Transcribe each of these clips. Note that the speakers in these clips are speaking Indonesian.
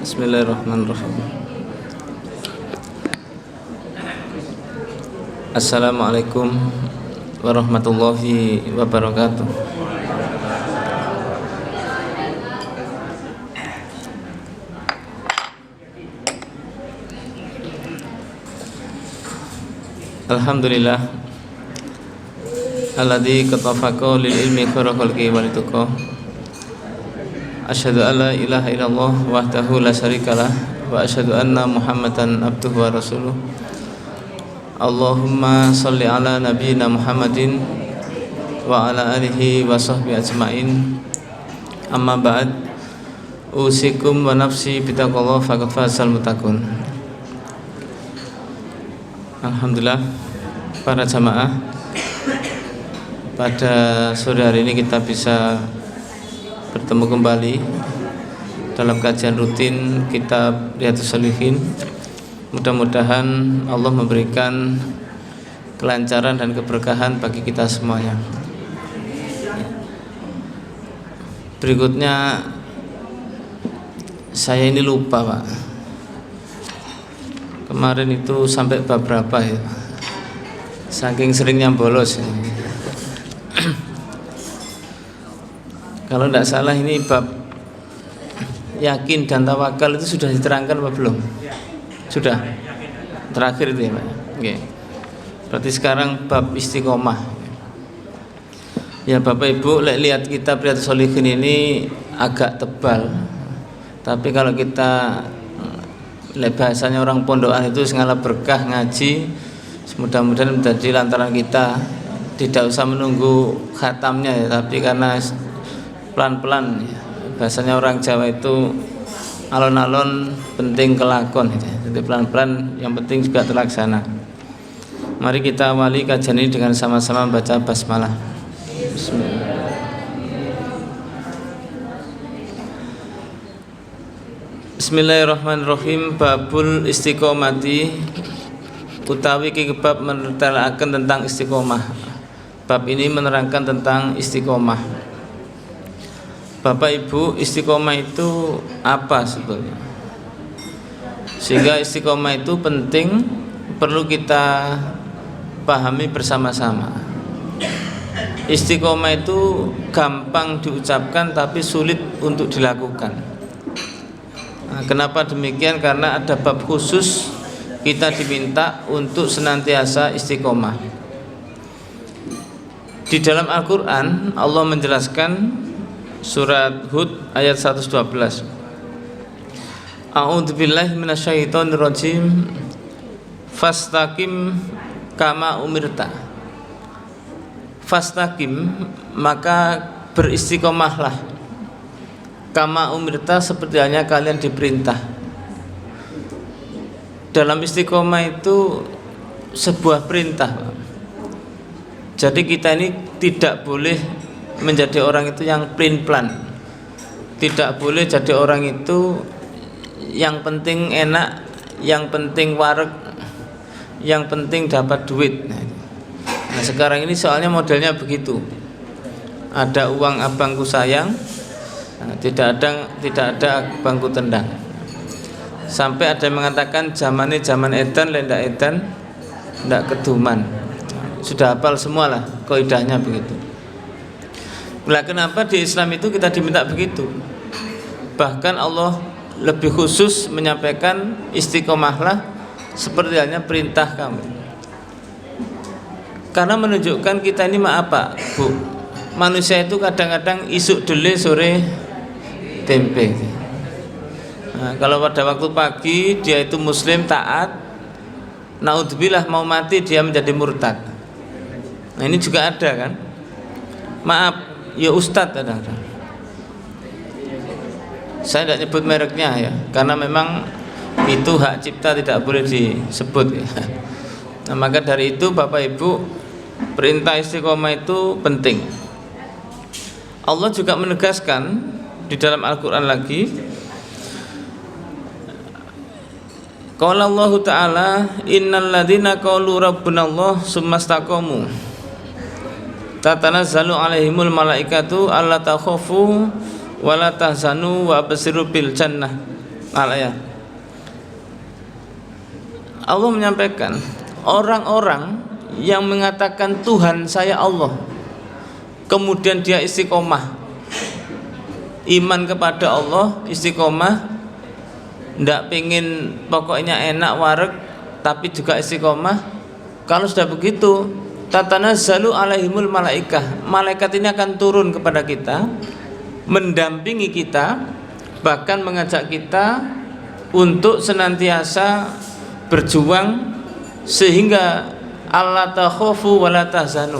Bismillahirrahmanirrahim. Assalamualaikum warahmatullahi wabarakatuh. Alhamdulillah alladzi qatafaqa lil ilmi khairal khalqi wal tuqa. Asyhadu an la ilaha illallah wahdahu la syarikalah wa asyhadu anna Muhammadan abduhu wa rasuluh. Allahumma shalli ala nabiyyina Muhammadin wa ala alihi wa sahbihi ajmain. Amma ba'd. Usikum wa nafsi bitaqwallah faqad fazal muttaqun. Alhamdulillah para jamaah, pada sore hari ini kita bisa bertemu kembali dalam kajian rutin kitab Riyadhus Shalihin. Mudah-mudahan Allah memberikan kelancaran dan keberkahan bagi kita semuanya. Berikutnya, saya ini lupa Pak, kemarin itu sampai bab berapa ya, saking seringnya bolos. Kalau tidak salah ini bab yakin dan tawakal itu sudah diterangkan apa belum? Sudah. Terakhir itu ya Pak. Oke. Berarti sekarang bab istiqomah. Ya Bapak Ibu, lihat kitab Riyadhus Shalihin ini agak tebal. Tapi kalau kita lihat bahasanya orang pondokan itu segala berkah ngaji, mudah-mudahan menjadi lantaran kita tidak usah menunggu khatamnya ya, tapi karena pelan-pelan ya. Bahasanya orang Jawa itu alon-alon penting kelakon ya. Jadi pelan-pelan yang penting juga terlaksana. Mari kita awali kajian ini dengan sama-sama baca basmalah. Bismillah. Bismillahirrahmanirrahim. Babul istiqomati, utawi iki bab menerangkan tentang istiqomah. Bab ini menerangkan tentang istiqomah. Bapak Ibu, istiqomah itu apa sebetulnya? Sehingga istiqomah itu penting, perlu kita pahami bersama-sama. Istiqomah itu gampang diucapkan tapi sulit untuk dilakukan. Nah, kenapa demikian? Karena ada bab khusus kita diminta untuk senantiasa istiqomah. Di dalam Al-Quran Allah menjelaskan surat Hud ayat 112. A'udzubillahi minasyaitonirrajim. Fastaqim kama umirta. Fastaqim, maka beristiqomahlah. Kama umirta, seperti halnya kalian diperintah. Dalam istiqomah itu sebuah perintah. Jadi kita ini tidak boleh menjadi orang itu yang plain-plan. Tidak boleh jadi orang itu yang penting enak, yang penting wareg, yang penting dapat duit. Nah sekarang ini soalnya modelnya begitu. Ada uang abangku sayang, nah, tidak ada abangku tendang. Sampai ada yang mengatakan zaman ini zaman edan, lendak edan, ndak keduman. Sudah hafal semualah kaidahnya begitu. Nah, kenapa di Islam itu kita diminta begitu? Bahkan Allah lebih khusus menyampaikan istiqomahlah seperti halnya perintah kamu. Karena menunjukkan kita ini maaf Pak, Bu, manusia itu kadang-kadang isuk dele sore tempe. Nah, kalau pada waktu pagi dia itu muslim taat, naudzubillah mau mati dia menjadi murtad. Nah ini juga ada kan? Maaf ya Ustadz, kadang-kadang saya tidak nyebut mereknya ya, karena memang itu hak cipta, tidak boleh disebut ya. Nah, maka dari itu Bapak Ibu, perintah istiqomah itu penting. Allah juga menegaskan di dalam Al-Quran lagi, qala Allah Ta'ala innal ladzina qalu rabbunallah tsumastaqamu tatanazzalu alaihimul malaikatu alla takhafu wa la tahzanu wa abshiru bil jannah Al-ayat. Allah menyampaikan orang-orang yang mengatakan Tuhan saya Allah, kemudian dia istiqomah, iman kepada Allah, istiqomah, ndak pengen pokoknya enak wareg tapi juga istiqomah. Kalau sudah begitu, tatanazzalu alaihimul malaikah, malaikat ini akan turun kepada kita, mendampingi kita, bahkan mengajak kita untuk senantiasa berjuang sehingga alla takhafu wa la tahzanu,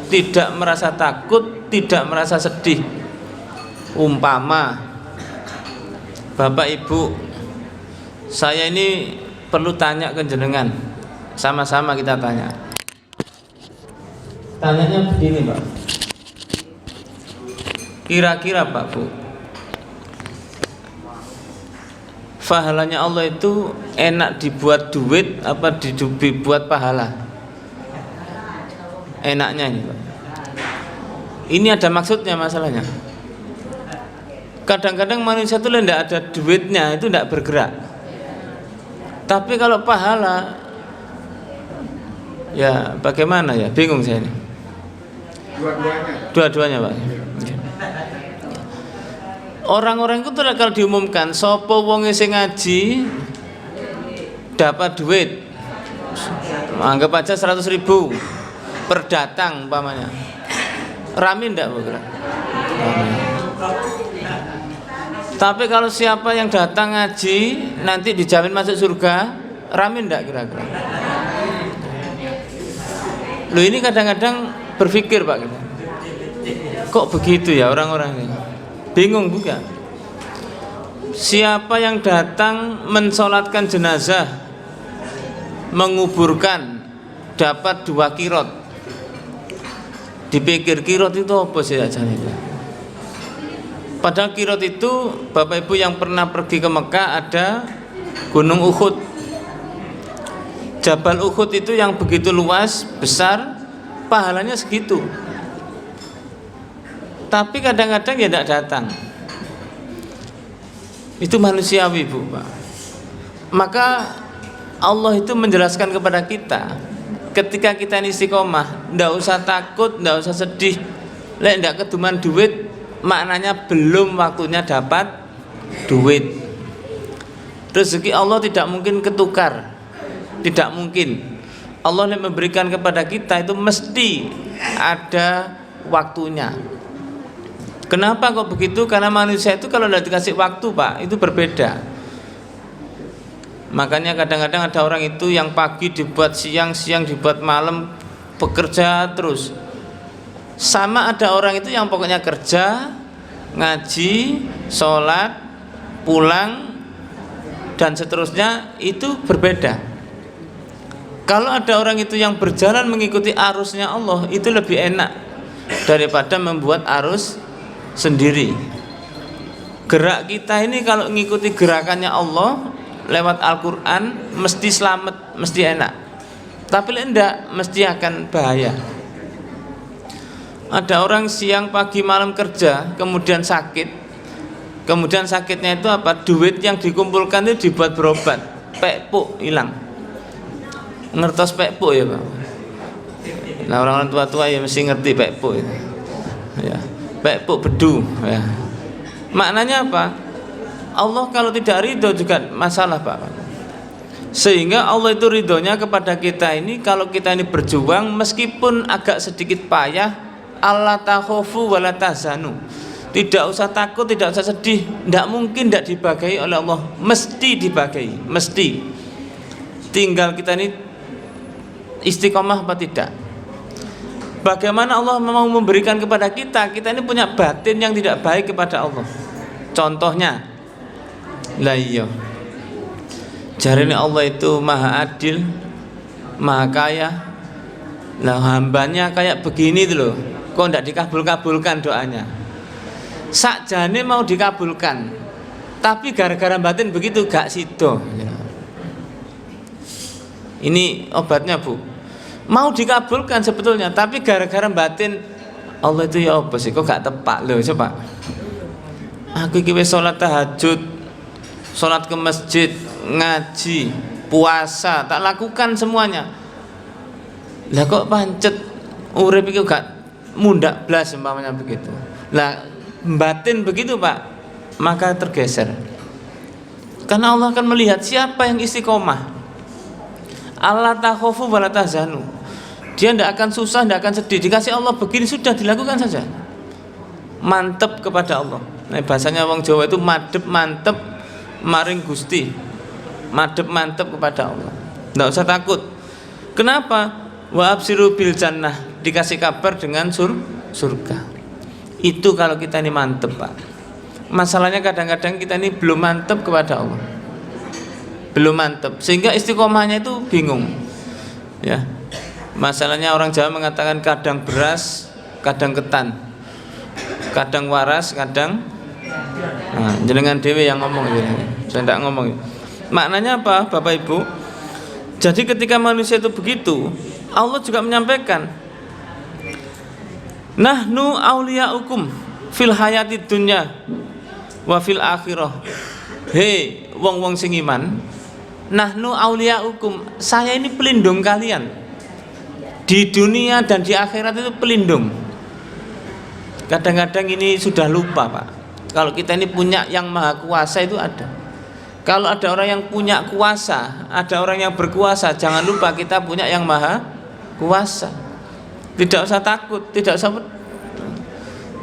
tidak merasa takut, tidak merasa sedih. Umpama Bapak Ibu, saya ini perlu tanya ke jenengan, sama-sama kita tanya. Tanyanya begini Pak, kira-kira Pak Bu, pahalanya Allah itu enak dibuat duit apa dibuat pahala? Enaknya ini Pak. Ini ada maksudnya masalahnya. Kadang-kadang manusia itu tidak ada duitnya itu tidak bergerak. Tapi kalau pahala, ya bagaimana ya? Bingung saya ini. Dua-duanya Pak. Orang-orang itu kalau diumumkan sopo wong sing ngaji dapat duit, anggap aja 100.000 per datang umpamanya, rame ndak bergerak? Tapi kalau siapa yang datang ngaji nanti dijamin masuk surga, rame ndak kira-kira? Loh, ini kadang-kadang berpikir Pak, kok begitu ya orang-orang ini? Bingung juga. Siapa yang datang mensolatkan jenazah, menguburkan, dapat 2 kirot. Dipikir kirot itu apa sih aja itu? Padahal kirot itu, Bapak Ibu yang pernah pergi ke Mekah, ada Gunung Uhud. Jabal Uhud itu yang begitu luas, besar, pahalanya segitu. Tapi kadang-kadang ya tidak datang. Itu manusiawi Bu Pak. Maka Allah itu menjelaskan kepada kita, ketika kita ini istiqomah, tidak usah takut, tidak usah sedih. Lek tidak keduman duit, maknanya belum waktunya dapat duit. Rezeki Allah tidak mungkin ketukar, tidak mungkin. Allah yang memberikan kepada kita itu mesti ada waktunya. Kenapa kok begitu? Karena manusia itu kalau tidak dikasih waktu Pak, itu berbeda. Makanya kadang-kadang ada orang itu yang pagi dibuat siang, siang dibuat malam, bekerja terus. Sama ada orang itu yang pokoknya kerja, ngaji, sholat, pulang, dan seterusnya, itu berbeda. Kalau ada orang itu yang berjalan mengikuti arusnya Allah, itu lebih enak daripada membuat arus sendiri. Gerak kita ini kalau mengikuti gerakannya Allah lewat Al-Quran mesti selamat, mesti enak. Tapi tidak, mesti akan bahaya. Ada orang siang pagi malam kerja, kemudian sakit. Kemudian sakitnya itu apa? Duit yang dikumpulkan itu dibuat berobat, pekpuk hilang. Ngertos pekpuk ya Pak? Nah orang tua-tua ya mesti ngerti pekpuk itu. Ya, pekpuk bedu ya. Maknanya apa? Allah kalau tidak ridho juga masalah Pak. Sehingga Allah itu ridhonya kepada kita ini, kalau kita ini berjuang meskipun agak sedikit payah, alla takhafu wa la tahzanu. Tidak usah takut, tidak usah sedih. Tidak mungkin tidak dibagai oleh Allah. Mesti dibagai, mesti. Tinggal kita ini istiqomah apa tidak. Bagaimana Allah mau memberikan kepada kita? Kita ini punya batin yang tidak baik kepada Allah. Contohnya, lah iya, jarine Allah itu maha adil, maha kaya. Nah hambanya kayak begini tuh loh, kok tidak dikabul-kabulkan doanya. Sakjane mau dikabulkan, tapi gara-gara batin begitu gak sido. Ini obatnya Bu. Mau dikabulkan sebetulnya, tapi gara-gara batin Allah itu ya apa sih, kok gak tepat loh. Coba aku iki wis salat tahajud sholat ke masjid, ngaji, puasa, tak lakukan semuanya. Lah kok pancet urip iki gak mundak blas umpamanya begitu. Lah batin begitu Pak, maka tergeser. Karena Allah akan melihat siapa yang istiqomah. Allah takhofu wala tahzanu. Dia tidak akan susah, tidak akan sedih. Dikasih Allah begini sudah dilakukan saja. Mantep kepada Allah. Nah, bahasanya wong Jawa itu madep mantep maring Gusti. Madep mantep kepada Allah. Tidak usah takut. Kenapa? Wa absiru bil jannah, dikasih kabar dengan surga. Itu kalau kita ini mantep Pak. Masalahnya kadang-kadang kita ini belum mantep kepada Allah. Belum mantep, sehingga istiqomahnya itu bingung. Ya. Masalahnya orang Jawa mengatakan kadang beras, kadang ketan. Kadang waras, kadang jenengan dewe yang ngomong ini. Saya tidak ngomong. Maknanya apa, Bapak Ibu? Jadi ketika manusia itu begitu, Allah juga menyampaikan, nahnu auliyaukum fil hayati dunya wa fil akhirah. Hei wong-wong sing iman, nahnu auliyaukum, saya ini pelindung kalian di dunia dan di akhirat, itu pelindung. Kadang-kadang ini sudah lupa Pak. Kalau kita ini punya yang maha kuasa itu ada. Kalau ada orang yang punya kuasa, ada orang yang berkuasa, jangan lupa kita punya yang maha kuasa. Tidak usah takut, tidak usah.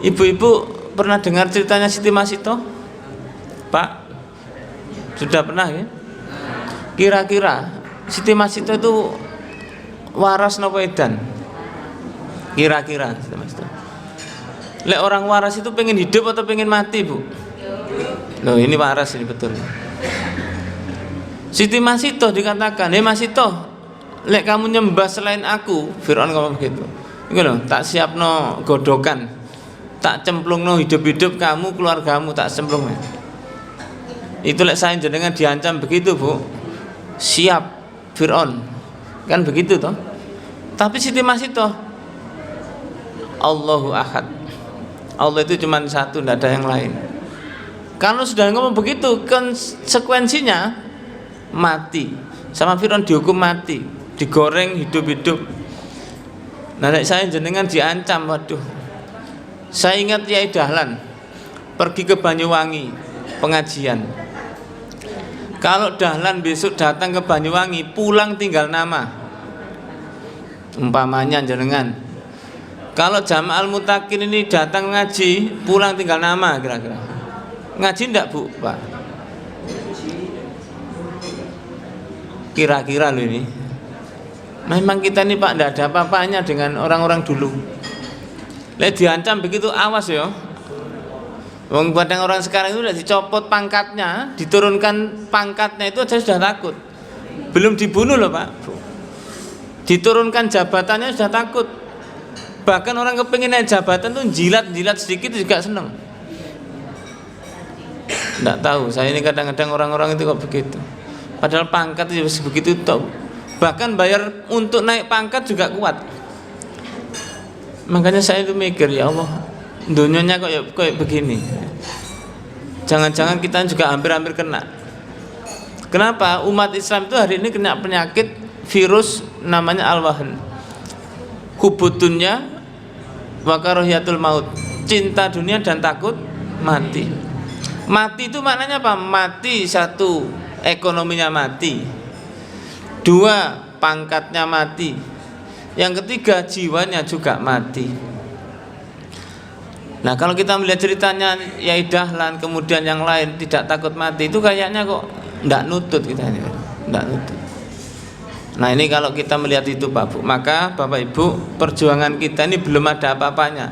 Ibu-ibu pernah dengar ceritanya Siti Masito? Pak, sudah pernah ya? Kira-kira Siti Masito itu waras napa edan? Kira-kira Siti Masito. Lek orang waras itu pengen hidup atau pengen mati, Bu? Loh, ini waras ini betul. Siti Masito dikatakan, "Hei Masito, lek kamu nyembah selain aku," Fir'aun ngomong begitu. Iku lho, tak siapno godokan. Tak cemplungno hidup-hidup kamu, keluargamu tak cemplung. Itu lek saya jenengan diancam begitu, Bu. Siap Fir'aun. Kan begitu toh? Tapi Siti Masito, Allahu Ahad. Allah itu cuma satu, tidak ada yang lain. Kalau sudah ngomong begitu, konsekuensinya mati. Sama Fir'aun dihukum mati, digoreng hidup-hidup. Nah, saya jenengan diancam, waduh. Saya ingat Yai Dahlan pergi ke Banyuwangi pengajian. Kalau Dahlan besok datang ke Banyuwangi, pulang tinggal nama. Umpamanya jenengan. Kalau Jamaah Al-Mutakin ini datang ngaji, pulang tinggal nama kira-kira. Ngaji enggak, Bu, Pak? Kira-kira loh ini. Memang kita ini Pak, enggak ada apa-apanya dengan orang-orang dulu. Lek diancam begitu, awas ya. Wong kadang orang sekarang itu udah dicopot pangkatnya, diturunkan pangkatnya itu aja sudah takut. Belum dibunuh loh Pak. Diturunkan jabatannya sudah takut. Bahkan orang kepingin naik jabatan tuh jilat-jilat sedikit juga seneng. Nggak tahu, saya ini kadang-kadang orang-orang itu kok begitu. Padahal pangkat itu begitu tahu. Bahkan bayar untuk naik pangkat juga kuat. Makanya saya itu mikir, ya Allah, dunianya kok kayak begini. Jangan-jangan kita juga hampir-hampir kena. Kenapa? Umat Islam itu hari ini kena penyakit virus namanya al-wahn. Hubutunnya wa karahiyatul maut, cinta dunia dan takut mati. Mati itu maknanya apa? Mati, satu, ekonominya mati. Dua, pangkatnya mati. Yang ketiga, jiwanya juga mati. Nah, kalau kita melihat ceritanya Yai Dahlan kemudian yang lain tidak takut mati, itu kayaknya kok enggak nutut kita ini. Enggak nutut. Nah, ini kalau kita melihat itu Pak Bu, maka Bapak Ibu, perjuangan kita ini belum ada apa-apanya.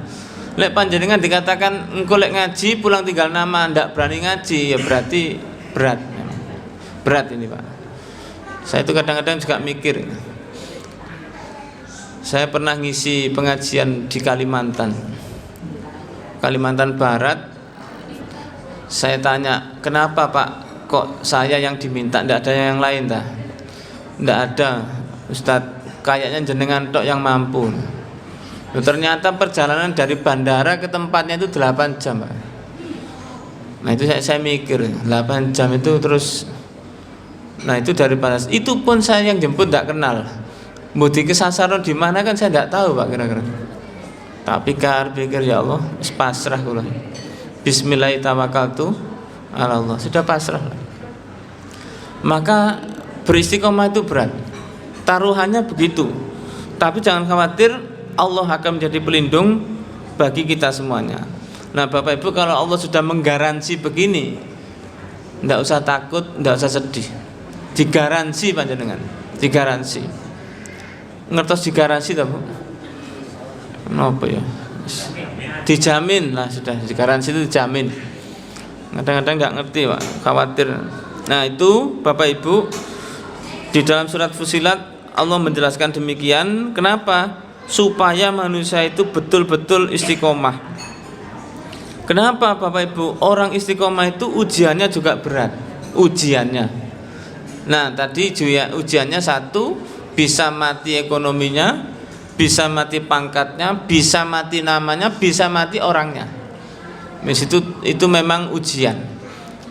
Lek panjenengan dikatakan engko lek ngaji pulang tinggal nama, ndak berani ngaji, ya berarti berat. Berat ini Pak. Saya itu kadang-kadang juga mikir. Saya pernah ngisi pengajian di Kalimantan Barat. Saya tanya, kenapa Pak kok saya yang diminta, ndak ada yang lain dah? Nggak ada Ustadz, kayaknya jenengan tok yang mampu. Ternyata perjalanan dari bandara ke tempatnya itu 8 jam Pak. Nah itu saya mikir 8 jam itu terus. Nah itu daripada itu pun saya yang jemput tidak kenal. Budi kesasaran di mana kan saya tidak tahu Pak kira-kira. Tapi pikir ya Allah, pasrah kula. Bismillahirrahmanirrahim. Allah sudah pasrah. Maka beristiqomah itu berat. Taruhannya begitu. Tapi jangan khawatir, Allah akan menjadi pelindung bagi kita semuanya. Nah Bapak Ibu, kalau Allah sudah menggaransi begini, tidak usah takut, tidak usah sedih. Digaransi panjenengan, digaransi. Ngertos digaransi tak Bu? Kenapa ya? Dijamin lah sudah, digaransi itu dijamin. Kadang-kadang nggak ngerti Pak, khawatir. Nah itu Bapak Ibu, di dalam surat Fusilat Allah menjelaskan demikian. Kenapa? Supaya manusia itu betul-betul istiqomah. Kenapa Bapak Ibu? Orang istiqomah itu ujiannya juga berat. Ujiannya. Nah tadi ujiannya satu, bisa mati ekonominya, bisa mati pangkatnya, bisa mati namanya, bisa mati orangnya. Itu memang ujian.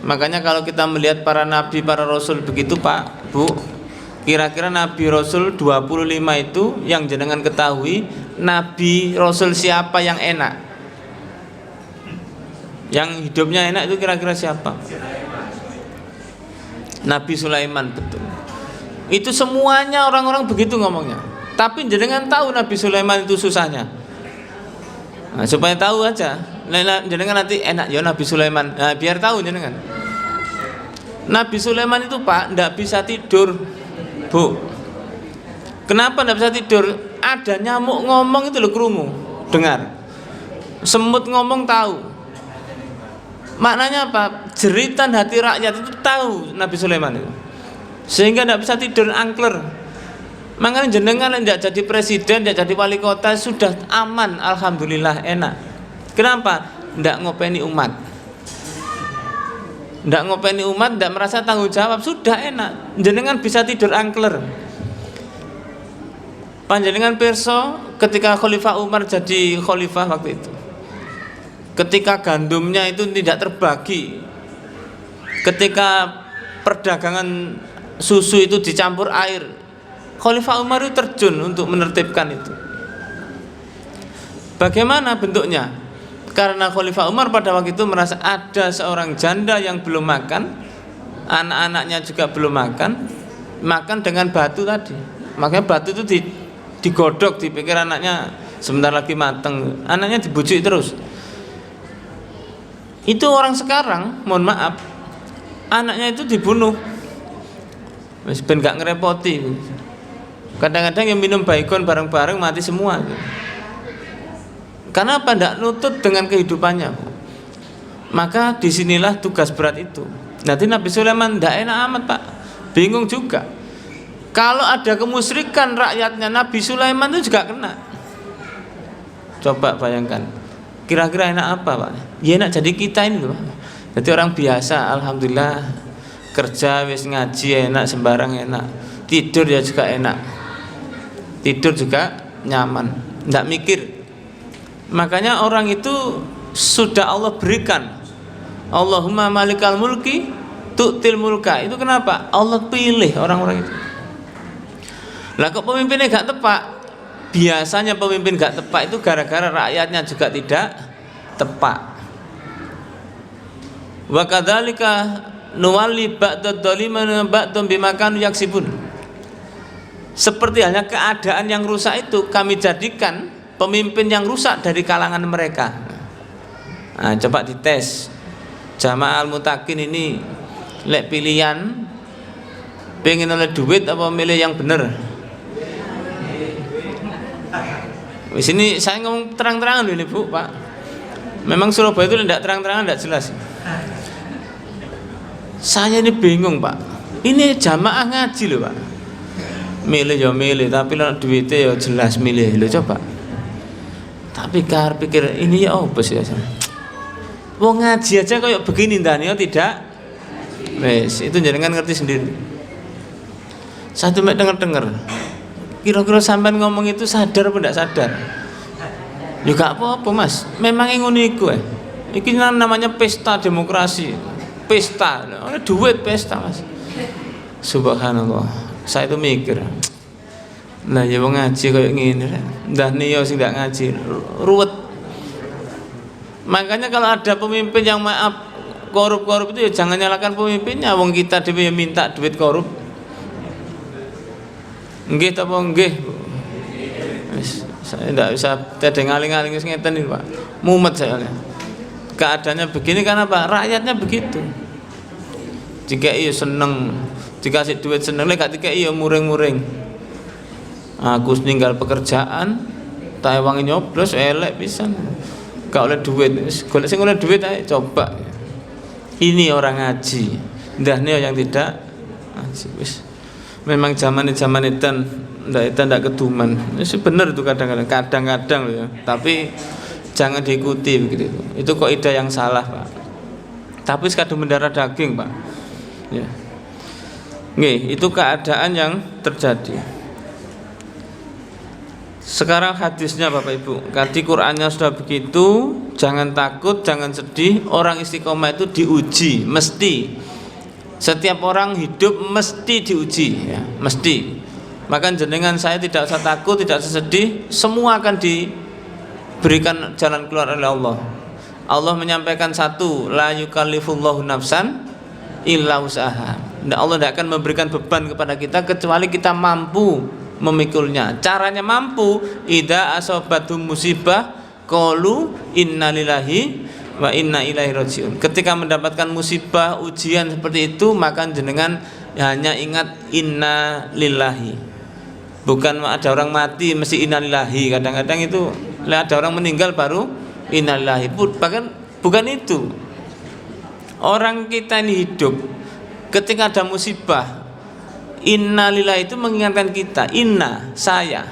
Makanya kalau kita melihat para nabi, para rasul begitu Pak, Bu, kira-kira nabi rasul 25 itu yang jenengan ketahui, nabi rasul siapa yang enak? Yang hidupnya enak itu kira-kira siapa? Nabi Sulaiman, betul. Itu semuanya orang-orang begitu ngomongnya. Tapi jenengan tahu Nabi Sulaiman itu susahnya. Nah, supaya tahu aja. Jenengan nanti enak ya Nabi Sulaiman. Nah, biar tahu jenengan. Nabi Sulaiman itu Pak tidak bisa tidur, Bu. Kenapa tidak bisa tidur? Ada nyamuk ngomong itu loh, krungu, dengar. Semut ngomong tahu. Maknanya apa? Jeritan hati rakyat itu tahu Nabi Sulaiman itu. Sehingga tidak bisa tidur, angkler. Makanya jenengan tidak jadi presiden, tidak jadi wali kota sudah aman, alhamdulillah enak. Kenapa? Tidak ngopeni umat. Tidak ngopeni umat, tidak merasa tanggung jawab, sudah enak. Jenengan bisa tidur angkler. Panjenengan pirsa ketika Khalifah Umar jadi khalifah waktu itu. Ketika gandumnya itu tidak terbagi, ketika perdagangan susu itu dicampur air, Khalifah Umar itu terjun untuk menertibkan itu. Bagaimana bentuknya? Karena Khalifah Umar pada waktu itu merasa ada seorang janda yang belum makan, anak-anaknya juga belum makan dengan batu tadi. Makanya batu itu digodok, dipikir anaknya sebentar lagi mateng, anaknya dibujuk terus. Itu orang sekarang, mohon maaf, anaknya itu dibunuh, ben gak ngerepoti. Kadang-kadang yang minum baygon bareng-bareng mati semua. Karena apa? Tidak nutut dengan kehidupannya. Maka disinilah tugas berat itu. Nanti Nabi Sulaiman tidak enak amat Pak, bingung juga. Kalau ada kemusyrikan rakyatnya, Nabi Sulaiman itu juga kena. Coba bayangkan, kira-kira enak apa Pak? Ya enak jadi kita ini loh Pak. Jadi orang biasa, alhamdulillah, kerja wis ngaji enak, sembarang enak, tidur ya juga enak, tidur juga nyaman, tidak mikir. Makanya orang itu sudah Allah berikan, Allahumma malikal mulki tu'til mulka. Itu kenapa? Allah pilih orang-orang itu. Lah kok pemimpinnya gak tepat? Biasanya pemimpin gak tepat itu gara-gara rakyatnya juga tidak tepat. Wa kadzalika nuwalli ba'dad dzalimin ba'dum bima kanu yaksibun. Seperti halnya keadaan yang rusak itu kami jadikan pemimpin yang rusak dari kalangan mereka. Nah, coba dites. Jamaah al-mutakin ini lek pilihan pengen oleh duit apa milih yang benar? Di sini saya ngomong terang-terangan loh ini Bu, Pak. Memang Surabaya itu tidak terang-terangan, tidak jelas. Saya ini bingung Pak. Ini jamaah ngaji loh Pak. Milih ya milih, tapi lah duitnya ya jelas milih loh coba. Tapi pikir ini ya apa sih? Wong ngaji aja kayak begini Daniel tidak. Wes, itu jangan ngerti sendiri. Satu mek denger-denger. Kira-kira sampean ngomong itu sadar apa tidak sadar? Ya gak apa-apa Mas, memang ngono iku Ini namanya pesta demokrasi. Pesta, duit pesta Mas. Subhanallah. Saya itu mikir, nah ya wong ngaji kayak gini, dah nih sing nggak ngaji, ruwet. Makanya kalau ada pemimpin yang maaf korup itu ya jangan nyalakan pemimpinnya. Wong kita dia minta duit korup. Nggih apa nggih? Saya tidak bisa ada ngaling-ngaling ngeten ini Pak. Mumet saya. Keadaannya begini karena apa? Rakyatnya begitu. Jika iya seneng, dikasih duit seneng, lek gak iya muring-muring. Aku ninggal pekerjaan, tak wangi nyoblos elek pisan. Gak oleh duit, golek sing oleh duit ae coba. Ini orang ngaji. Ndahne yang tidak ngaji wis. Memang zaman edan ndak keduman. Itu bener itu kadang-kadang loh ya. Tapi jangan diikuti begitu. Itu kok ide yang salah, Pak. Tapi sekadung mendarah daging, Pak. Ya. Nggih, itu keadaan yang terjadi. Sekarang hadisnya Bapak Ibu. Tadi Qur'annya sudah begitu, jangan takut, jangan sedih. Orang istiqomah itu diuji, mesti. Setiap orang hidup mesti diuji, ya, mesti. Maka jenengan saya tidak usah takut, tidak usah sedih, semua akan diberikan jalan keluar oleh Allah. Allah menyampaikan satu, la yukallifullahu nafsan illa usaha. Allah tidak akan memberikan beban kepada kita kecuali kita mampu memikulnya. Caranya mampu, idza asabatum musibah qalu innalillahi wa inna ilaihi rajiun. Ketika mendapatkan musibah, ujian seperti itu, maka jenengan hanya ingat inna lillahi. Bukan ada orang mati mesti innalillahi. Kadang-kadang itu ada orang meninggal baru innalillahi. Bahkan bukan itu. Orang kita ini hidup, ketika ada musibah, innalillahi itu mengingatkan kita, inna saya,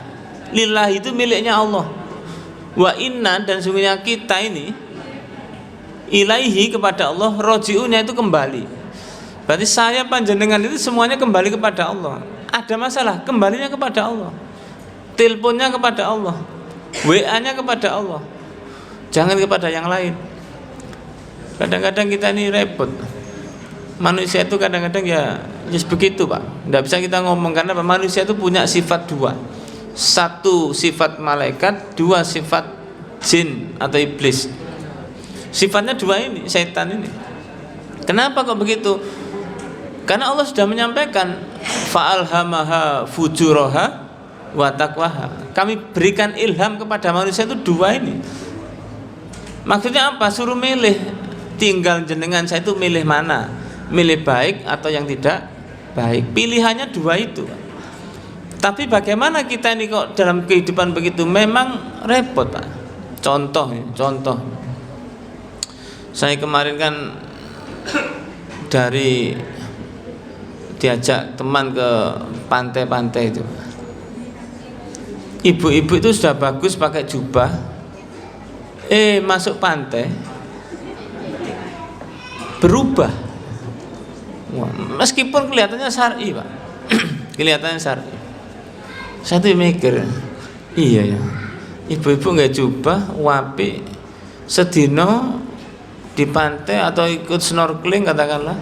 lillahi itu miliknya Allah. Wa inna dan sungguhnya kita ini ilaihi kepada Allah, roji'unya itu kembali. Berarti saya panjenengan itu semuanya kembali kepada Allah. Ada masalah, kembalinya kepada Allah. Teleponnya kepada Allah, WA-nya kepada Allah. Jangan kepada yang lain. Kadang-kadang kita ini repot. Manusia itu kadang-kadang ya begitu Pak. Tidak bisa kita ngomong karena manusia itu punya sifat dua. Satu sifat malaikat, dua sifat jin atau iblis. Sifatnya dua ini, setan ini. Kenapa kok begitu? Karena Allah sudah menyampaikan fa'alhamaha fujuraha wa taqwaha. Kami berikan ilham kepada manusia itu dua ini. Maksudnya apa? Suruh milih. Tinggal jenengan saya itu milih mana? Milih baik atau yang tidak baik. Pilihannya dua itu. Tapi bagaimana kita ini kok dalam kehidupan begitu? Memang repot Pak. Contoh. Saya kemarin kan dari diajak teman ke pantai-pantai itu. Ibu-ibu itu sudah bagus pakai jubah. Masuk pantai berubah. Meskipun kelihatannya syar'i, Pak. Kelihatannya syar'i. Saya tuh mikir, iya ya. Ibu-ibu nggak jubah, wapi sedino di pantai atau ikut snorkeling katakanlah,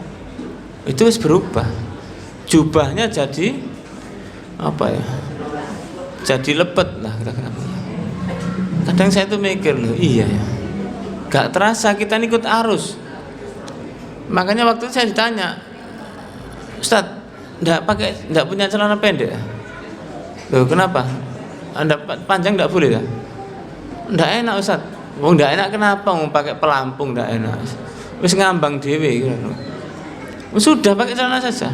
itu harus berubah. Jubahnya jadi apa ya? Jadi lepet lah kira-kira. Kadang saya tuh mikir loh, iya ya. Gak terasa kita ikut arus. Makanya waktu itu saya ditanya, Ustadz, enggak punya celana pendek? Loh, kenapa? Anda panjang enggak boleh ya? Enggak enak Ustadz. Oh, enggak enak kenapa? Mau pakai pelampung enggak enak. Wis ngambang dhewe gitu. Sudah pakai celana saja.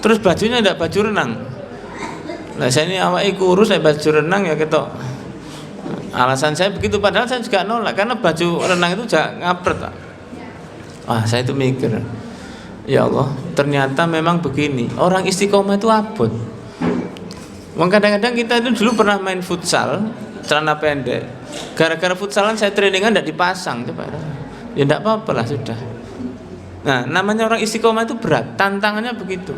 Terus bajunya enggak baju renang. Nah, saya ini awake kurus, saya baju renang ya ketok. Alasan saya begitu, padahal saya juga nolak karena baju renang itu jangan ngapret. Wah, saya itu mikir, ya Allah, ternyata memang begini. Orang istiqomah itu abot. Kadang-kadang kita itu dulu pernah main futsal, celana pendek. Gara-gara futsalan saya trainingan tidak dipasang, coba. Ya tidak apa-apa lah sudah. Nah, namanya orang istiqomah itu berat, tantangannya begitu.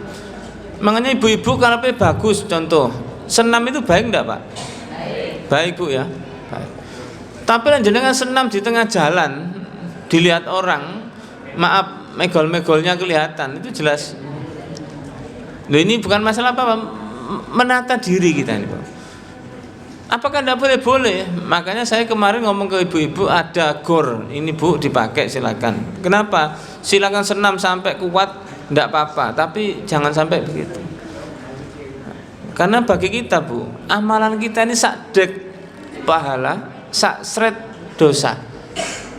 Makanya ibu-ibu kalau bagus, contoh senam itu baik enggak Pak? Baik Bu ya. Baik. Tapi jenengan senam di tengah jalan, dilihat orang, maaf, megol-megolnya kelihatan, itu jelas. Loh, ini bukan masalah apa, menata diri kita ini, Pak. Apakah tidak boleh? Boleh. Makanya saya kemarin ngomong ke ibu-ibu, ada gor, ini Bu dipakai silakan. Kenapa? Silakan senam sampai kuat, tidak apa-apa, tapi jangan sampai begitu. Karena bagi kita, Bu, amalan kita ini sak dek pahala, sak sret dosa.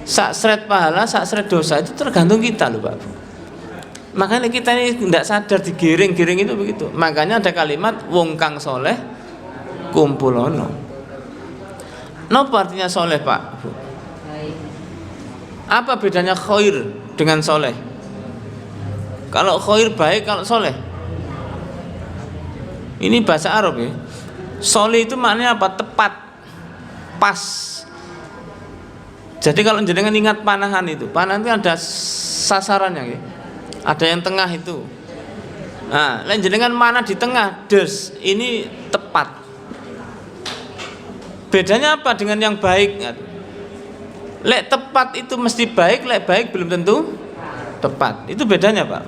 Sak sret pahala, sak sret dosa, itu tergantung kita loh, Pak Bu. Makanya kita ini tidak sadar digiring-giring itu begitu. Makanya ada kalimat wong kang soleh kumpulono. Napa artinya soleh, Pak Bu? Apa bedanya khair dengan soleh? Kalau khair baik, kalau soleh, ini bahasa Arab ya. Soleh itu maknanya apa? Tepat, pas. Jadi kalau jenengan ingat panahan itu, panahan itu ada sasarannya ya. Ada yang tengah itu. Nah, lain jenengan mana di tengah, des, ini tepat. Bedanya apa dengan yang baik? Lek tepat itu mesti baik, lek baik belum tentu tepat. Itu bedanya, Pak.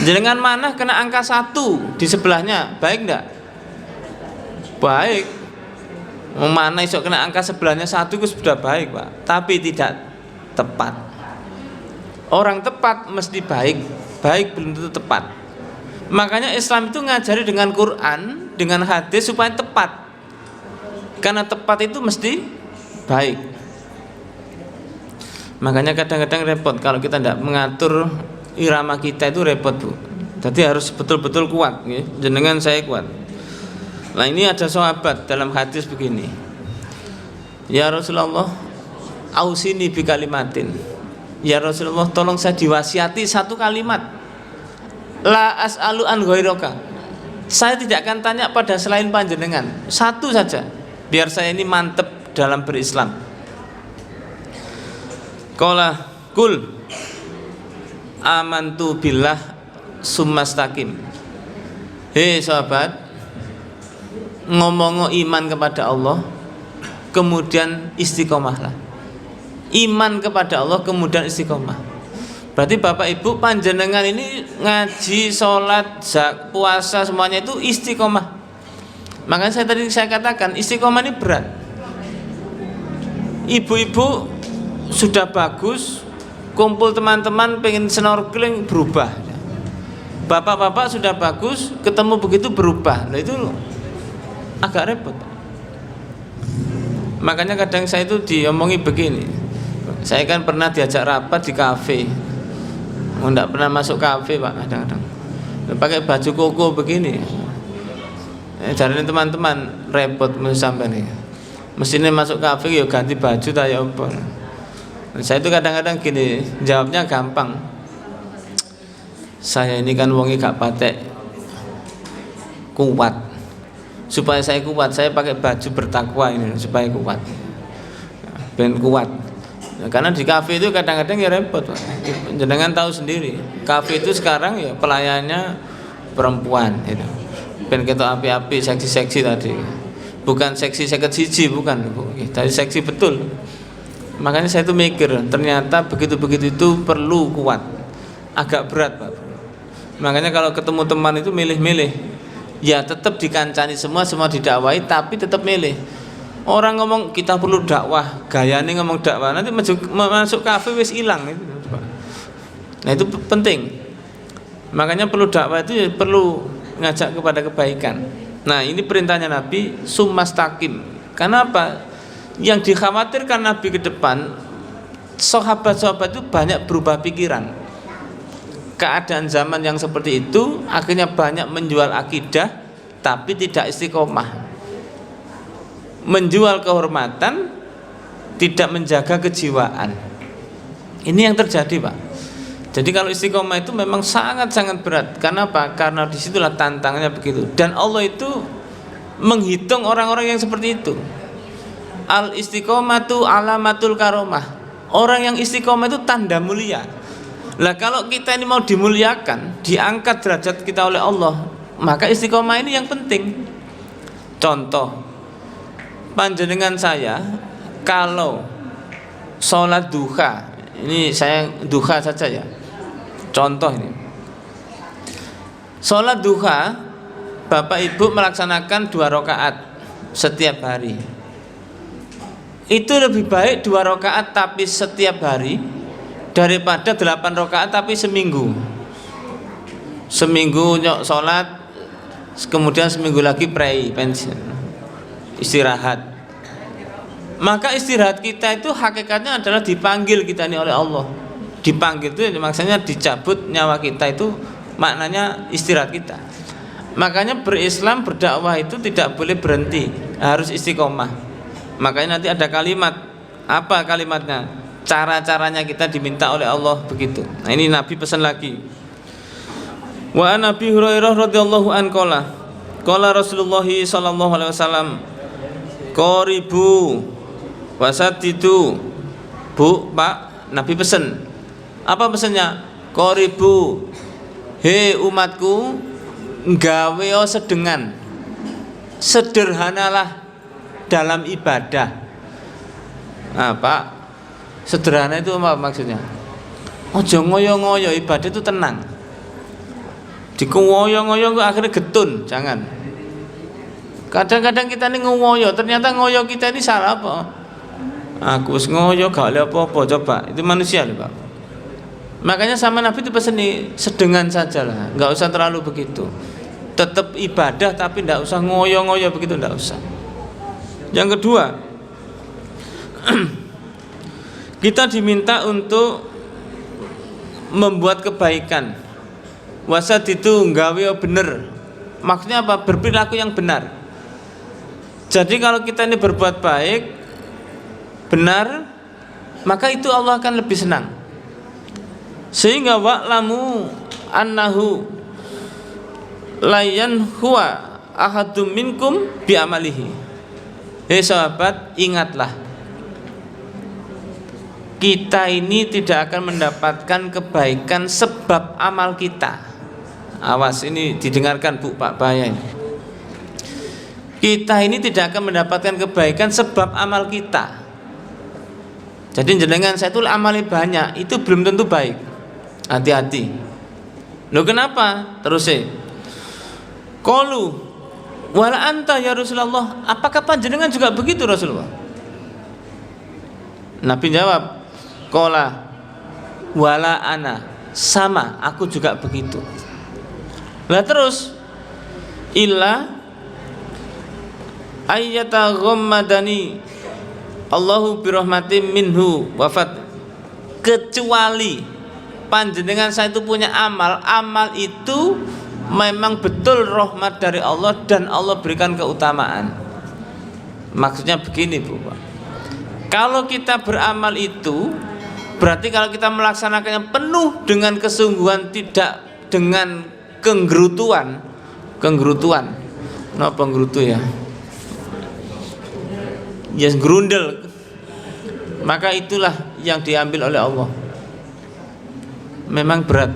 Jenengan mana kena angka 1 di sebelahnya, baik enggak? Baik. Mana iso kena angka sebelahnya 1 itu sudah baik, Pak. Tapi tidak tepat. Orang tepat mesti baik, baik belum tentu tepat. Makanya Islam itu ngajari dengan Quran, dengan hadis supaya tepat. Karena tepat itu mesti baik. Makanya kadang-kadang repot kalau kita tidak mengatur irama kita, itu repot, Bu. Jadi harus betul-betul kuat ya. Jenengan saya kuat. Nah, ini ada sahabat dalam hadis begini. Ya Rasulullah, ausini bi kalimatin. Ya Rasulullah, tolong saya diwasiati satu kalimat. La as'alu an ghairaka. Saya tidak akan tanya pada selain panjenengan. Satu saja, biar saya ini mantep dalam berislam. Qala kul amantu billah summastaqim. Hei sahabat, ngomong iman kepada Allah, kemudian istiqomahlah. Iman kepada Allah kemudian istiqomah. Berarti Bapak Ibu panjenengan ini ngaji, sholat, puasa semuanya itu istiqomah. Makanya saya katakan istiqomah ini berat. Ibu-ibu sudah bagus, kumpul teman-teman pengen snorkeling berubah. Bapak-bapak sudah bagus, ketemu begitu berubah. Nah, itu agak repot. Makanya kadang saya itu diomongi begini. Saya kan pernah diajak rapat di kafe. Enggak pernah masuk kafe, Pak, kadang-kadang. Pakai baju koko begini. Cari teman-teman repot sampai nih. Mestinya masuk kafe ya ganti baju tak ya apa. Saya itu kadang-kadang gini, jawabnya gampang. Saya ini kan wongi gak patek kuat. Supaya saya kuat, saya pakai baju bertakwa ini supaya kuat. Ben kuat. Karena di kafe itu kadang-kadang ya repot, Pak. Jenengan tahu sendiri, kafe itu sekarang ya pelayannya perempuan itu. Ben ketok api-api, seksi-seksi tadi. Bukan seksi seket siji, bukan, Bu. Tadi seksi betul. Makanya saya tuh mikir, ternyata begitu-begitu itu perlu kuat. Agak berat, Pak. Makanya kalau ketemu teman itu milih-milih. Ya tetap dikancani semua didakwai, tapi tetap milih. Orang ngomong kita perlu dakwah, gayane ngomong dakwah, nanti masuk kafe wis hilang itu. Nah, itu penting. Makanya perlu dakwah itu ya perlu ngajak kepada kebaikan. Nah, ini perintahnya Nabi summastaqim. Karena apa? Yang dikhawatirkan Nabi ke depan, sahabat-sahabat itu banyak berubah pikiran. Keadaan zaman yang seperti itu akhirnya banyak menjual akidah tapi tidak istiqomah. Menjual kehormatan, tidak menjaga kejiwaan. Ini yang terjadi, Pak. Jadi kalau istiqomah itu memang sangat-sangat berat. Karena apa? Karena disitulah tantangannya begitu. Dan Allah itu menghitung orang-orang yang seperti itu. Al istiqomatu alamatul karomah. Orang yang istiqomah itu tanda mulia. Lah kalau kita ini mau dimuliakan, diangkat derajat kita oleh Allah, maka istiqomah ini yang penting. Contoh, panjenengan saya kalau sholat duha Ini saya duha saja ya. Contoh ini. Sholat duha, Bapak Ibu melaksanakan 2 rakaat setiap hari. Itu lebih baik 2 rakaat tapi setiap hari daripada 8 rakaat tapi seminggu. Seminggu sholat, kemudian seminggu lagi pensiun, istirahat. Maka istirahat kita itu hakikatnya adalah dipanggil kita ini oleh Allah. Dipanggil itu maksudnya dicabut nyawa kita, itu maknanya istirahat kita. Makanya berislam, berdakwah itu tidak boleh berhenti, harus istiqomah. Makanya nanti ada kalimat, apa kalimatnya? Cara-caranya kita diminta oleh Allah begitu. Nah ini Nabi pesan lagi. Wa an Abi Hurairah radhiyallahu an qala Rasulullah sallallahu alaihi wasallam qaribu wasatidu. Bu, Pak, Nabi pesen. Apa pesannya? Qaribu, he umatku, gawe sedengan, sederhanalah dalam ibadah. Nah, Pak, sederhana itu apa maksudnya? Ojo ngoyo-ngoyo, ibadah itu tenang. Dikoyo-ngoyo akhirnya getun, jangan. Kadang-kadang kita ini ngoyo, ternyata ngoyo kita ini salah apa? Aku ngoyo gak ada apa-apa, coba. Itu manusia loh, Pak. Makanya sama Nabi itu pesan nih, sedengan saja lah, nggak usah terlalu begitu. Tetap ibadah tapi nggak usah ngoyo-ngoyo begitu, nggak usah. Yang kedua, kita diminta untuk membuat kebaikan. Wasat itu nggawe bener. Maksudnya apa? Berperilaku yang benar. Jadi kalau kita ini berbuat baik, benar, maka itu Allah akan lebih senang. Sehingga wa'lamu annahu layan huwa ahadum minkum bi amalihi. Hei sahabat, ingatlah, kita ini tidak akan mendapatkan kebaikan sebab amal kita. Awas, ini didengarkan Bu, Pak, bahaya ini. Kita ini tidak akan mendapatkan kebaikan sebab amal kita. Jadi jenengan saya itu amalnya banyak, itu belum tentu baik. Hati-hati. Loh kenapa? Terus qalu wala anta ya Rasulullah, apakah panjenengan juga begitu Rasulullah? Nabi jawab, qala wala ana, sama aku juga begitu. Lah terus illa ayyata ghammadani Allahu birahmatim minhu wafat, kecuali panjenengan saya itu punya amal itu memang betul rahmat dari Allah dan Allah berikan keutamaan. Maksudnya begini Bu, Pak. Kalau kita beramal itu berarti kalau kita melaksanakannya penuh dengan kesungguhan, tidak dengan kenggerutuan. Kenapa penggerutu ya? Yes, grundel. Maka itulah yang diambil oleh Allah. Memang berat.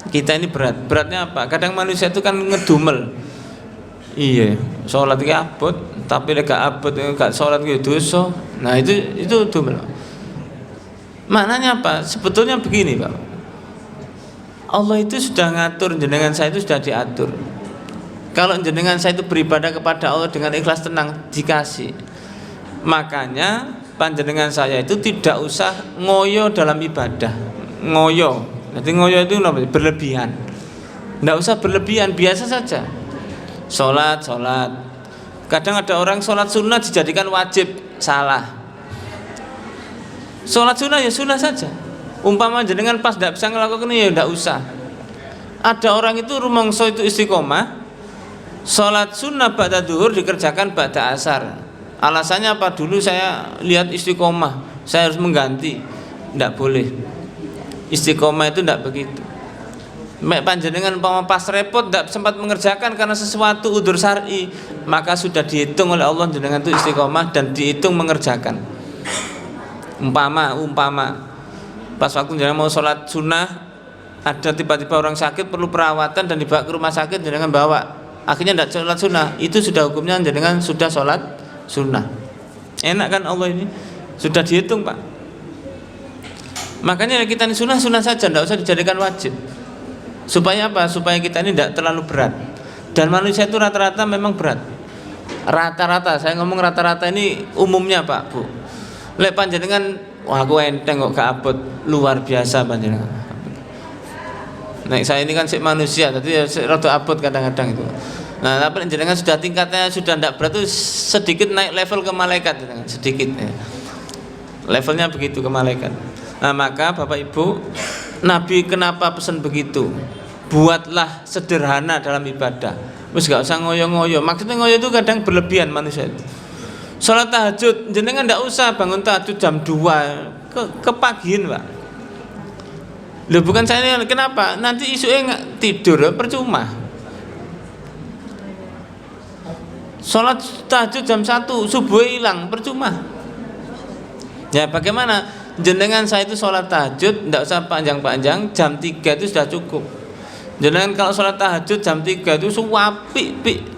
Kita ini berat. Beratnya apa? Kadang manusia itu kan ngedumel. Iya, sholat itu abot, tapi lek gak abot gak sholat itu dosa. Nah itu dumel. Maknanya apa? Sebetulnya begini, Pak. Allah itu sudah ngatur, jenengan saya itu sudah diatur. Kalau jenengan saya itu beribadah kepada Allah dengan ikhlas, tenang, dikasih. Makanya panjenengan saya itu tidak usah ngoyo dalam ibadah. Ngoyo, jadi ngoyo itu berlebihan. Tidak usah berlebihan, biasa saja. Sholat. Kadang ada orang sholat sunnah dijadikan wajib, salah. Sholat sunnah ya sunnah saja. Umpama jenengan pas tidak bisa ngelakukan ya tidak usah. Ada orang itu rumangso itu istiqomah, sholat sunnah ba'da duhur dikerjakan ba'da asar. Alasannya apa? Dulu saya lihat istiqomah, saya harus mengganti. Tidak boleh. Istiqomah itu tidak begitu. Panjenengan pas repot tidak sempat mengerjakan karena sesuatu udzur syar'i, maka sudah dihitung oleh Allah jenengan itu istiqomah dan dihitung mengerjakan. Umpama pas waktu jenengan mau sholat sunnah, ada tiba-tiba orang sakit perlu perawatan dan dibawa ke rumah sakit, jenengan bawa, akhirnya tidak sholat sunnah, itu sudah hukumnya jenengan sudah sholat sunnah. Enak kan Allah ini? Sudah dihitung, Pak. Makanya kita ini sunnah saja, tidak usah dijadikan wajib. Supaya apa? Supaya kita ini tidak terlalu berat. Dan manusia itu rata-rata memang berat. Rata-rata, saya ngomong rata-rata ini umumnya Pak Bu. Lek panjenengan, wah aku enteng kok gak abot, luar biasa panjenengan. Nah saya ini kan manusia, jadi rada abot kadang-kadang itu. Nah tapi panjenengan sudah tingkatnya sudah tidak berat itu sedikit naik level ke malaikat, sedikit. Ya. Levelnya begitu ke malaikat. Nah maka Bapak Ibu, Nabi kenapa pesan begitu? Buatlah sederhana dalam ibadah. Wis gak usah ngoyo-ngoyo. Maksudnya ngoyo itu kadang berlebihan manusia itu. Salat tahajud, jenengan ndak usah bangun tahajud jam 2 kepagian, Pak. Loh bukan saya, kenapa? Nanti isuke nggak tidur percuma. Salat tahajud jam 1, subuh hilang percuma. Ya bagaimana? Jenengan saya itu salat tahajud ndak usah panjang-panjang, jam 3 itu sudah cukup. Jenengan kalau salat tahajud jam 3 itu suwapi-pi.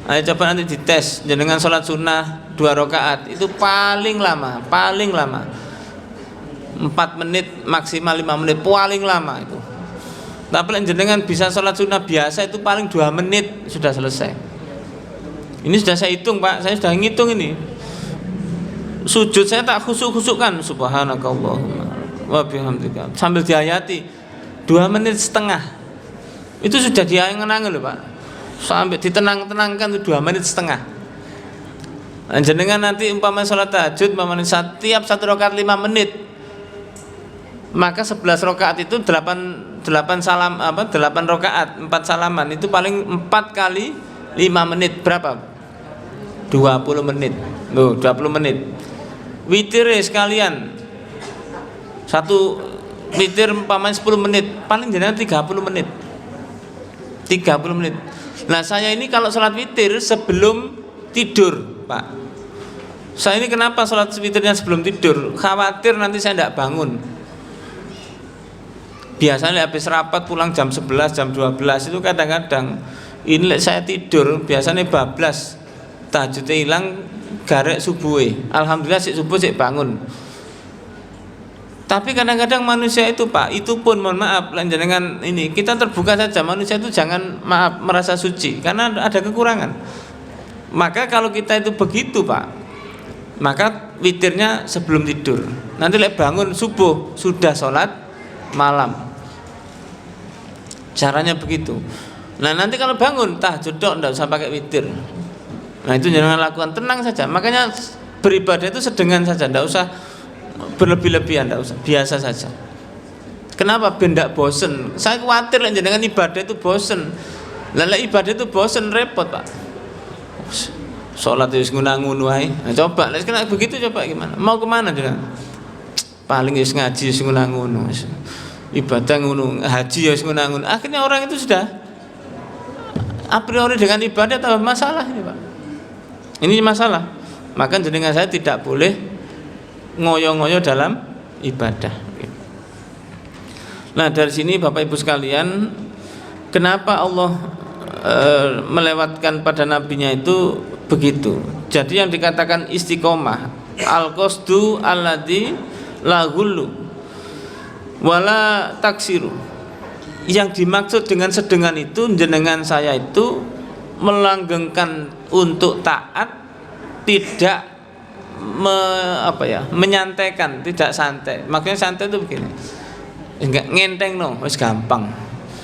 Ayo coba nanti dites, jenengan sholat sunnah 2 rakaat itu paling lama 4 menit maksimal 5 menit paling lama itu. Tapi jenengan bisa sholat sunnah biasa itu paling 2 menit sudah selesai. Ini sudah saya hitung Pak, saya sudah ngitung ini. Sujud saya tak khusuk-khusukkan, subhanakallahumma wa bihamdika, sambil diayati 2,5 menit. Itu sudah diangen-angen loh Pak. Sampai ditenang-tenangkan itu 2,5 menit. Jenengan nanti umpama sholat tahajud setiap 1 rakaat 5 menit, maka 11 rakaat itu 8 rakaat 4 salaman itu paling 4 kali 5 menit berapa? 20 menit. Loh, 20 menit. Witir sekalian. Satu witir umpama 10 menit, paling jenengan 30 menit. 30 menit. Nah saya ini kalau sholat witir sebelum tidur Pak. Saya ini kenapa sholat witirnya sebelum tidur? Khawatir nanti saya tidak bangun. Biasanya habis rapat pulang jam 11, jam 12 itu kadang-kadang ini saya tidur biasanya bablas, tahajudnya hilang, garek subuh. Alhamdulillah si subuh sih bangun. Tapi kadang-kadang manusia itu Pak, itu pun mohon maaf jenengan ini kita terbuka saja, manusia itu jangan merasa suci karena ada kekurangan. Maka kalau kita itu begitu Pak, maka witirnya sebelum tidur. Nanti lek bangun subuh sudah sholat malam. Caranya begitu. Nah nanti kalau bangun tahajud dok, tidak usah pakai witir. Nah itu jangan lakukan, tenang saja. Makanya beribadah itu sedengan saja, tidak usah berlebih-lebihan, tidak usah, biasa saja. Kenapa? Ben ndak bosen. Saya khawatir lah jenengan ibadah itu bosen. Lala ibadah itu bosen repot Pak. Sholat itu ngunang-ngunu ae. Nah, coba, kena begitu coba gimana? Mau kemana jenengan? Paling wis ngaji wis ngunang-ngunu. Ibadah ngunu, haji wis ngunang-ngunu. Akhirnya orang itu sudah a priori dengan ibadah tambah masalah ini Pak. Ini masalah. Maka jenengan saya tidak boleh ngoyo-ngoyo dalam ibadah. Nah dari sini Bapak Ibu sekalian, kenapa Allah melewatkan pada nabinya itu begitu. Jadi yang dikatakan istiqomah, al-qasdu alladzi la ghullu wala taksiru. Yang dimaksud dengan sedengan itu jenengan saya itu melanggengkan untuk taat, tidak menyantaikan, tidak santai. Maksudnya santai itu begini, enggak ngenteng no, wis gampang.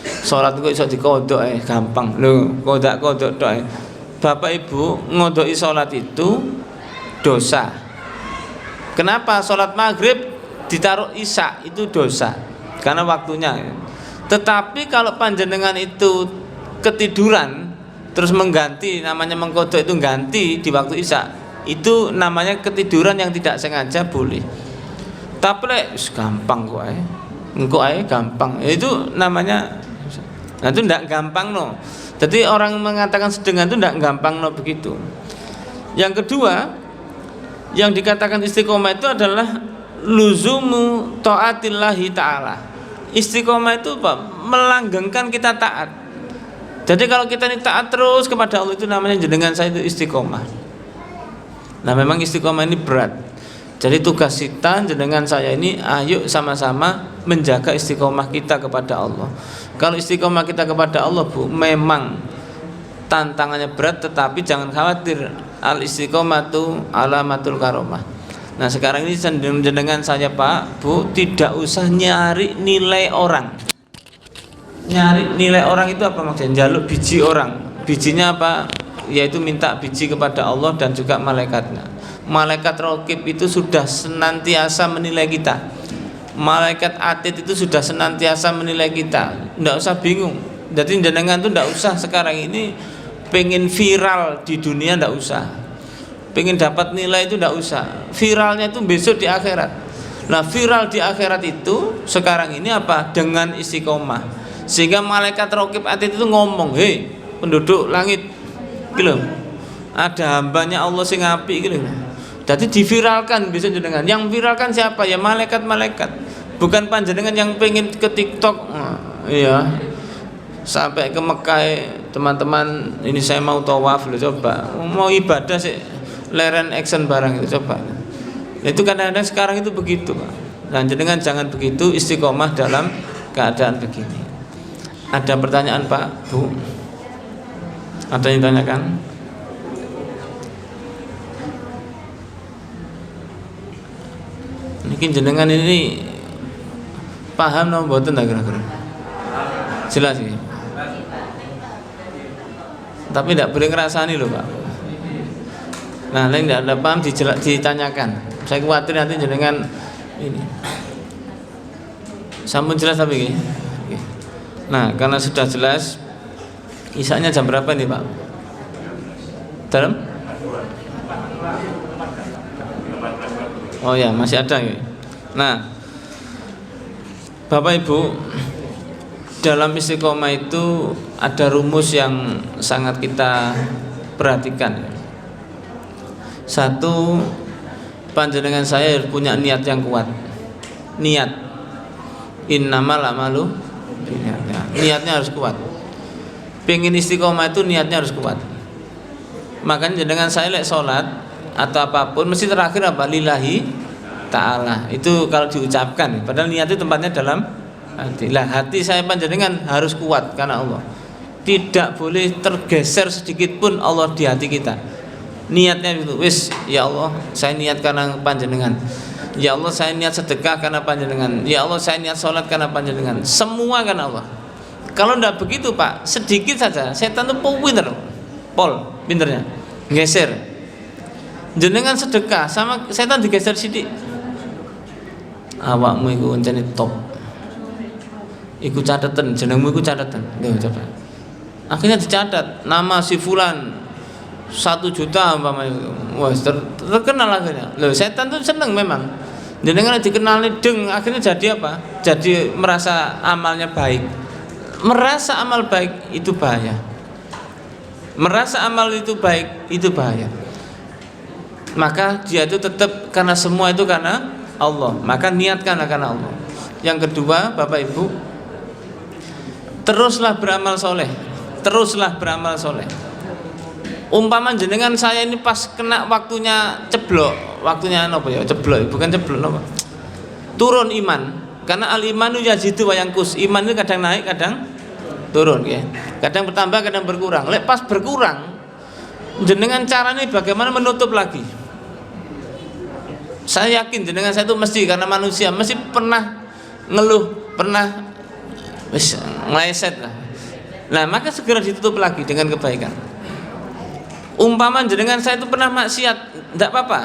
Sholat kok iso dikodok gampang. Lho, kodok tok. Bapak Ibu, ngodoki sholat itu dosa. Kenapa sholat maghrib ditaruh isya itu dosa? Karena waktunya. Tetapi kalau panjenengan itu ketiduran terus mengganti, namanya mengkodok itu ganti di waktu isya, itu namanya ketiduran yang tidak sengaja boleh. Tapi gampang kok engko gampang. Itu namanya, nah itu tidak gampang no. Jadi orang mengatakan sedengan itu tidak gampang no begitu. Yang kedua, yang dikatakan istiqomah itu adalah luzumu taatillahi ta'ala. Istiqomah itu Pak, melanggengkan kita taat. Jadi kalau kita ini taat terus kepada Allah, itu namanya jenengan saya itu istiqomah. Nah memang istiqomah ini berat. Jadi tugas kita jenengan saya ini, ayo sama-sama menjaga istiqomah kita kepada Allah. Kalau istiqomah kita kepada Allah, Bu, memang tantangannya berat, tetapi jangan khawatir, al istiqomatu alamatul karomah. Nah sekarang ini jenengan saya Pak, Bu, tidak usah nyari nilai orang. Nyari nilai orang itu apa maksudnya? Jaluk biji orang. Bijinya apa? Yaitu minta biji kepada Allah dan juga malaikatnya. Malaikat Raqib itu sudah senantiasa menilai kita. Malaikat Atid itu sudah senantiasa menilai kita. Tidak usah bingung. Jadi jenengan tuh tidak usah sekarang ini pengen viral di dunia, tidak usah. Pengen dapat nilai itu tidak usah. Viralnya itu besok di akhirat. Nah viral di akhirat itu sekarang ini apa? Dengan istiqomah. Sehingga malaikat Raqib Atid itu ngomong, hei penduduk langit, gitu, ada hambanya Allah sing apik gitu. Jadi diviralkan bisa jenengan. Yang viralkan siapa? Ya malaikat-malaikat. Bukan panjenengan yang pengen ke TikTok. Iya. Sampai ke Mekah, teman-teman, ini saya mau tawaf loh, coba. Mau ibadah sih leren action barang itu, coba. Itu kadang-kadang sekarang itu begitu, Pak. Dan jenengan jangan begitu, istiqomah dalam keadaan begini. Ada pertanyaan, Pak, Bu? Ada yang tanyakan? Mungkin jenengan ini paham no mboten ta kira-kira? Jelas sih. Tapi tidak boleh ngerasani loh Pak. Nah, lain tidak ada paham ditanyakan. Saya khawatir nanti jenengan ini. Sampun jelas tapi ini. Nah, karena sudah jelas, isanya jam berapa nih Pak? Dalam? Oh ya, masih ada ya. Nah, Bapak Ibu, dalam istiqomah itu ada rumus yang sangat kita perhatikan. Satu, panjenengan saya punya niat yang kuat. Niat. Innamal a'malu binniyat. Niatnya harus kuat. Pengen istiqomah itu niatnya harus kuat. Makanya jenengan saya lek salat atau apapun mesti terakhir apa? Lillahi ta'ala. Itu kalau diucapkan, padahal niat itu tempatnya dalam hati. Lah hati saya panjenengan harus kuat karena Allah. Tidak boleh tergeser sedikit pun Allah di hati kita. Niatnya itu, wis ya Allah, saya niat karena panjenengan. Ya Allah, saya niat sedekah karena panjenengan. Ya Allah, saya niat sholat karena panjenengan. Semua karena Allah. Kalau tidak begitu Pak, sedikit saja setan itu pinternya geser. Jenengan sedekah sama setan digeser sidik. Awakmu iku encene top. Iku catatan, jenengmu iku catatan. Lho coba. Akhirnya dicatat nama si fulan 1 juta umpamanya. Wah, terkenal akhirnya. Loh, setan tuh seneng memang. Jenengan dikenal deng, akhirnya jadi apa? Jadi merasa amalnya baik. Merasa amal baik itu bahaya. Merasa amal itu baik itu bahaya. Maka dia itu tetap karena semua itu karena Allah. Maka niatkanlah karena Allah. Yang kedua, Bapak Ibu, teruslah beramal soleh. Teruslah beramal soleh. Umpama jenengan saya ini pas kena waktunya ceblok, waktunya apa ya? Ceblok, bukan ceblok apa? Turun iman. Karena al imanu yazidu wa yanqus. Iman itu kadang naik, kadang turun ya. Kadang bertambah, kadang berkurang. Lek pas berkurang, jenengan caranya bagaimana menutup lagi? Saya yakin jenengan saya itu mesti karena manusia mesti pernah ngeluh, pernah ngeleset lah. Nah, maka segera ditutup lagi dengan kebaikan. Umpama jenengan saya itu pernah maksiat, tidak apa-apa.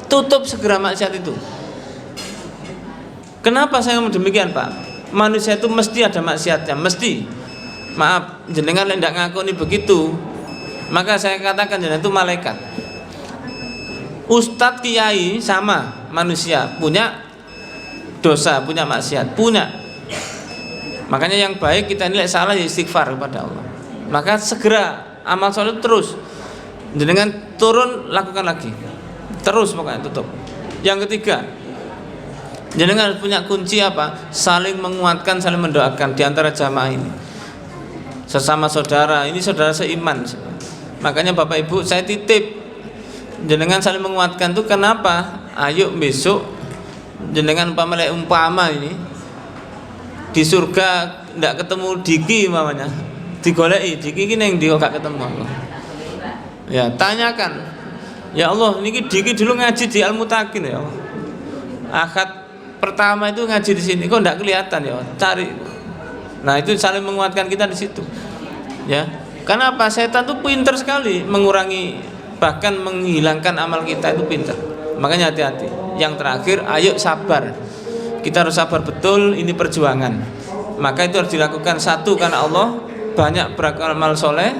Tutup segera maksiat itu. Kenapa saya ngomong demikian, Pak? Manusia itu mesti ada maksiatnya, mesti. Maaf, jenengan tidak ngakoni begitu. Maka saya katakan jenengan itu malaikat. Ustadz kiai sama manusia, punya dosa, punya maksiat, punya. Makanya yang baik kita nilai salah ya istighfar kepada Allah. Maka segera amal soleh terus. Jenengan turun lakukan lagi. Terus pokoknya tutup. Yang ketiga, jenengan punya kunci apa? Saling menguatkan, saling mendoakan di antara jamaah ini. Sesama saudara, ini saudara seiman. Makanya Bapak Ibu saya titip jenengan saling menguatkan tuh kenapa? ayo besok jenengan umpama ini di surga ndak ketemu Diki umpamanya, digoleki Diki iki ning ndi kok gak ketemu Allah. Ya, tanyakan. Ya Allah, niki Diki dulu ngaji di Al-Mutakin ya Allah. Akad pertama itu ngaji di sini kok ndak kelihatan ya, cari. Nah, itu saling menguatkan kita di situ. Ya. Karena apa? Setan itu pintar sekali mengurangi bahkan menghilangkan amal kita, itu pintar. Makanya hati-hati. Yang terakhir, ayo sabar. Kita harus sabar betul, ini perjuangan. Maka itu harus dilakukan satu karena Allah, banyak beramal soleh.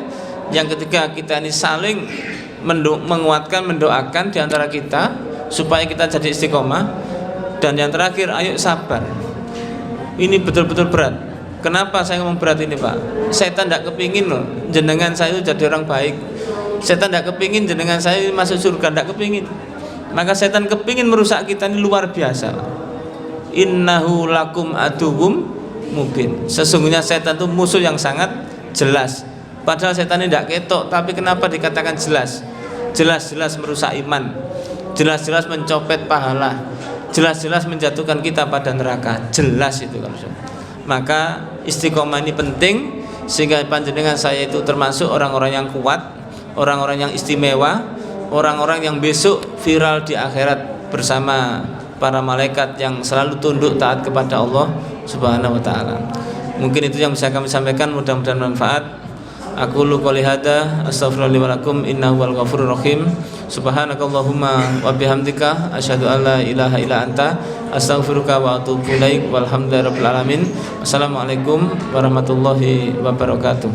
Yang ketiga, kita ini saling menguatkan, mendoakan di antara kita supaya kita jadi istiqomah. Dan yang terakhir, ayo sabar. Ini betul-betul berat. Kenapa saya ngomong berat ini, Pak? Setan tidak kepingin loh jenengan saya itu jadi orang baik. Setan tidak kepingin jenengan saya masuk surga, tidak kepingin. Maka setan kepingin merusak kita ini luar biasa. Innahu lakum aduwwum mubin. Sesungguhnya setan itu musuh yang sangat jelas. Padahal setan ini tidak ketok, tapi kenapa dikatakan jelas? Jelas-jelas merusak iman, jelas-jelas mencopet pahala, jelas-jelas menjatuhkan kita pada neraka. Jelas itu kan. Maka istiqomah ini penting, sehingga panjenengan saya itu termasuk orang-orang yang kuat, orang-orang yang istimewa, orang-orang yang besok viral di akhirat bersama para malaikat yang selalu tunduk taat kepada Allah Subhanahu wa taala. Mungkin itu yang bisa kami sampaikan, mudah-mudahan manfaat. Aku lu qouli hada, astaghfirullahi wa lakum, innahu wal ghafurur rahim. Subhanakallahumma wa bihamdika asyhadu an la ilaha illa anta astaghfiruka wa atubu ilaik. Walhamdulillahirabbil alamin. Assalamualaikum warahmatullahi wabarakatuh.